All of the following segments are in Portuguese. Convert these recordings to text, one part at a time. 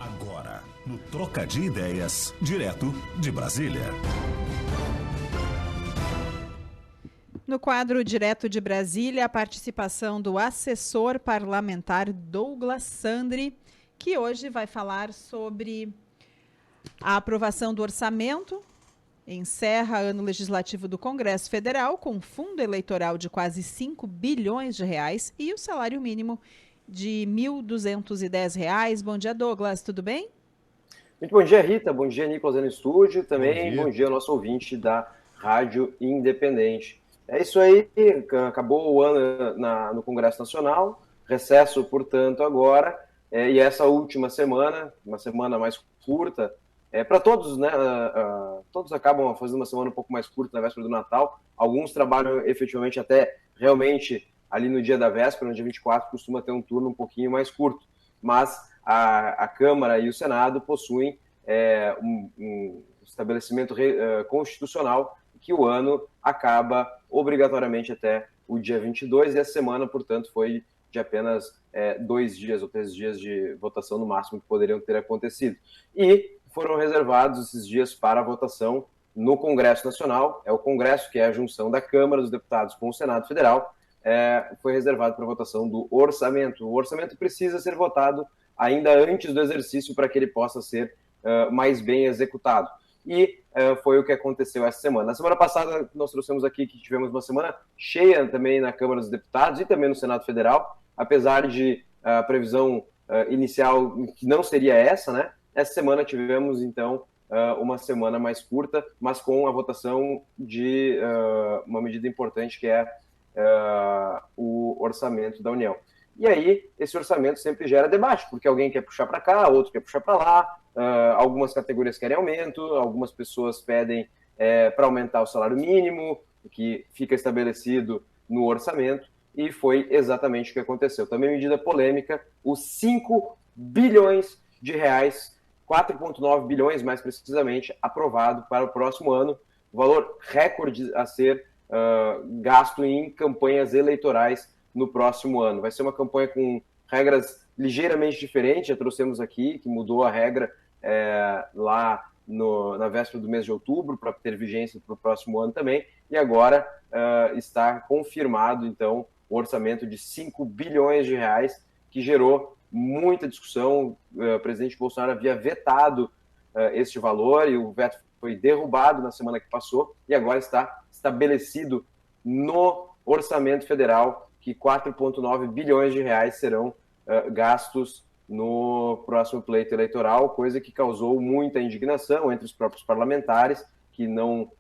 Agora, no Troca de Ideias, direto de Brasília. No quadro Direto de Brasília, a participação do assessor parlamentar Douglas Sandri, que hoje vai falar sobre a aprovação do orçamento. Encerra ano legislativo do Congresso Federal com fundo eleitoral de quase 5 bilhões de reais e o salário mínimo de R$ 1.210. Bom dia, Douglas. Tudo bem? Muito bom dia, Rita. Bom dia, Nicolas, no estúdio. Também bom dia ao nosso ouvinte da Rádio Independente. É isso aí. Acabou o ano no Congresso Nacional. Recesso, portanto, agora. E essa última semana, uma semana mais curta, para todos, né? Todos acabam fazendo uma semana um pouco mais curta na véspera do Natal. Alguns trabalham efetivamente até realmente ali no dia da véspera, no dia 24, costuma ter um turno um pouquinho mais curto. Mas a Câmara e o Senado possuem um estabelecimento constitucional que o ano acaba obrigatoriamente até o dia 22, e essa semana, portanto, foi de apenas 2 dias ou 3 dias de votação no máximo que poderiam ter acontecido. E foram reservados esses dias para a votação no Congresso Nacional. É o Congresso, que é a junção da Câmara dos Deputados com o Senado Federal, foi reservado para a votação do orçamento. O orçamento precisa ser votado ainda antes do exercício para que ele possa ser mais bem executado. E foi o que aconteceu essa semana. Na semana passada, nós trouxemos aqui que tivemos uma semana cheia também na Câmara dos Deputados e também no Senado Federal, apesar de a previsão inicial que não seria essa, né? Essa semana tivemos, então, uma semana mais curta, mas com a votação de uma medida importante, que é o orçamento da União. E aí, esse orçamento sempre gera debate, porque alguém quer puxar para cá, outro quer puxar para lá, algumas categorias querem aumento, algumas pessoas pedem para aumentar o salário mínimo, que fica estabelecido no orçamento, e foi exatamente o que aconteceu. Também medida polêmica, os 5 bilhões de reais, 4,9 bilhões mais precisamente, aprovado para o próximo ano, valor recorde a ser gasto em campanhas eleitorais no próximo ano. Vai ser uma campanha com regras ligeiramente diferentes, já trouxemos aqui, que mudou a regra lá na véspera do mês de outubro, para ter vigência para o próximo ano também, e agora está confirmado, então, o orçamento de 5 bilhões de reais, que gerou muita discussão. O presidente Bolsonaro havia vetado este valor, e o veto foi derrubado na semana que passou, e agora está estabelecido no orçamento federal que 4,9 bilhões de reais serão gastos no próximo pleito eleitoral, coisa que causou muita indignação entre os próprios parlamentares, que não,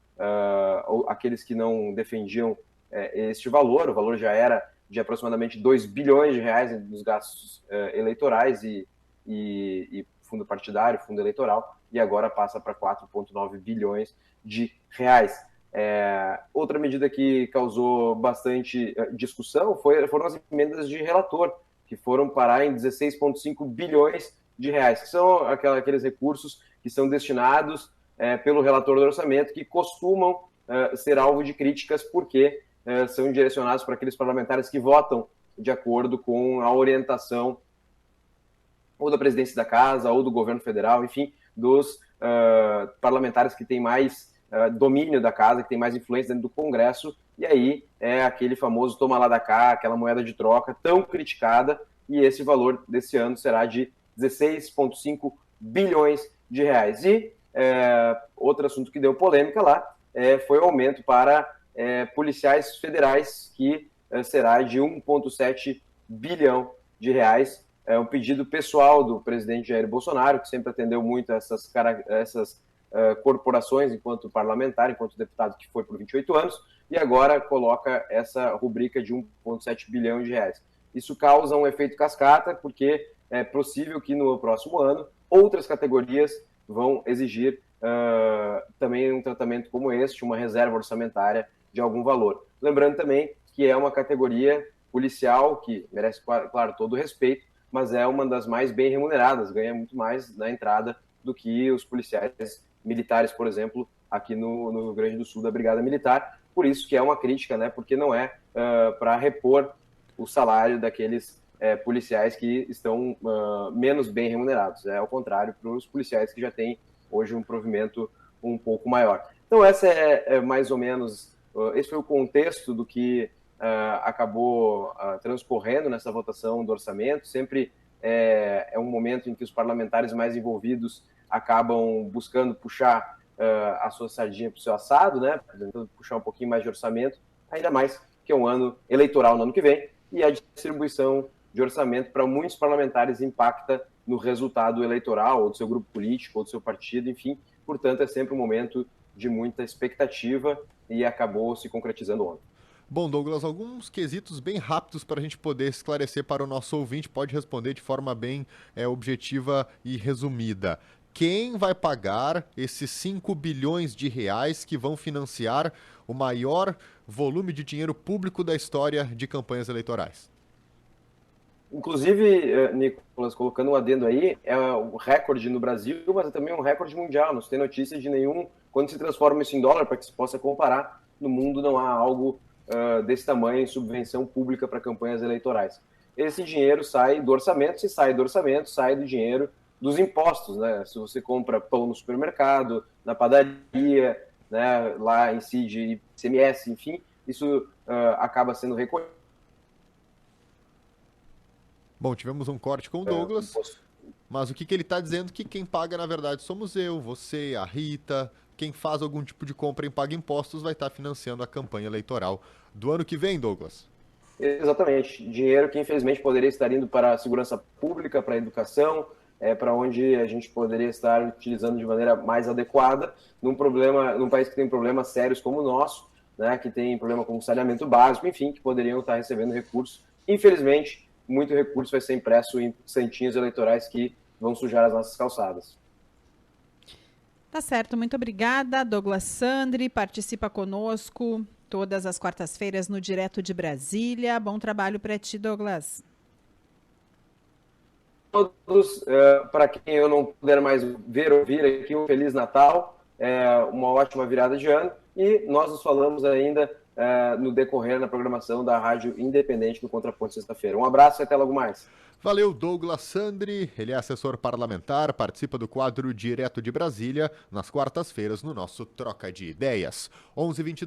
aqueles que não defendiam este valor. O valor já era de aproximadamente 2 bilhões de reais nos gastos eleitorais e fundo partidário, fundo eleitoral, e agora passa para 4,9 bilhões de reais. Outra medida que causou bastante discussão foram as emendas de relator, que foram parar em 16,5 bilhões de reais, que são aqueles recursos que são destinados pelo relator do orçamento, que costumam ser alvo de críticas, porque são direcionados para aqueles parlamentares que votam de acordo com a orientação ou da presidência da casa, ou do governo federal, enfim, dos parlamentares que têm mais domínio da casa, que tem mais influência dentro do Congresso, e aí é aquele famoso toma lá da cá, aquela moeda de troca tão criticada, e esse valor desse ano será de 16,5 bilhões de reais. E outro assunto que deu polêmica lá foi o aumento para policiais federais, que será de 1,7 bilhão de reais. É um pedido pessoal do presidente Jair Bolsonaro, que sempre atendeu muito a essas corporações enquanto parlamentar, enquanto deputado, que foi por 28 anos, e agora coloca essa rubrica de 1,7 bilhão de reais. Isso causa um efeito cascata, porque é possível que no próximo ano outras categorias vão exigir também um tratamento como este, uma reserva orçamentária de algum valor. Lembrando também que é uma categoria policial que merece, claro, todo o respeito, mas é uma das mais bem remuneradas, ganha muito mais na entrada do que os policiais militares, por exemplo, aqui no Rio Grande do Sul, da Brigada Militar. Por isso que é uma crítica, né? Porque não é para repor o salário daqueles policiais que estão menos bem remunerados. É ao contrário para os policiais que já têm hoje um provimento um pouco maior. Então, essa é mais ou menos, esse foi o contexto do que acabou transcorrendo nessa votação do orçamento. Sempre é um momento em que os parlamentares mais envolvidos acabam buscando puxar a sua sardinha para o seu assado, né? Tentando puxar um pouquinho mais de orçamento, ainda mais que é um ano eleitoral no ano que vem, e a distribuição de orçamento para muitos parlamentares impacta no resultado eleitoral, ou do seu grupo político, ou do seu partido, enfim. Portanto, é sempre um momento de muita expectativa e acabou se concretizando ontem. Bom, Douglas, alguns quesitos bem rápidos para a gente poder esclarecer para o nosso ouvinte, pode responder de forma bem objetiva e resumida. Quem vai pagar esses 5 bilhões de reais que vão financiar o maior volume de dinheiro público da história de campanhas eleitorais? Inclusive, Nicolas, colocando um adendo aí, é um recorde no Brasil, mas é também um recorde mundial. Não se tem notícia de nenhum. Quando se transforma isso em dólar, para que se possa comparar, no mundo não há algo desse tamanho em subvenção pública para campanhas eleitorais. Esse dinheiro sai do orçamento, se sai do orçamento, sai do dinheiro dos impostos, né? Se você compra pão no supermercado, na padaria, né, lá em si de ICMS, enfim, isso acaba sendo recolhido. Bom, tivemos um corte com o Douglas, mas o que ele está dizendo é que quem paga, na verdade, somos eu, você, a Rita. Quem faz algum tipo de compra e paga impostos vai estar financiando a campanha eleitoral do ano que vem, Douglas. Exatamente. Dinheiro que, infelizmente, poderia estar indo para a segurança pública, para a educação, para onde a gente poderia estar utilizando de maneira mais adequada num país que tem problemas sérios como o nosso, né, que tem problema com saneamento básico, enfim, que poderiam estar recebendo recursos. Infelizmente, muito recurso vai ser impresso em santinhos eleitorais que vão sujar as nossas calçadas. Tá certo, muito obrigada. Douglas Sandri participa conosco todas as quartas-feiras no Direto de Brasília. Bom trabalho para ti, Douglas. Todos, para quem eu não puder mais ver ou ouvir aqui, um Feliz Natal, uma ótima virada de ano, e nós nos falamos ainda no decorrer da programação da Rádio Independente do Contraponto sexta-feira. Um abraço e até logo mais. Valeu, Douglas Sandri. Ele é assessor parlamentar, participa do quadro Direto de Brasília nas quartas-feiras no nosso Troca de Ideias. 11h22.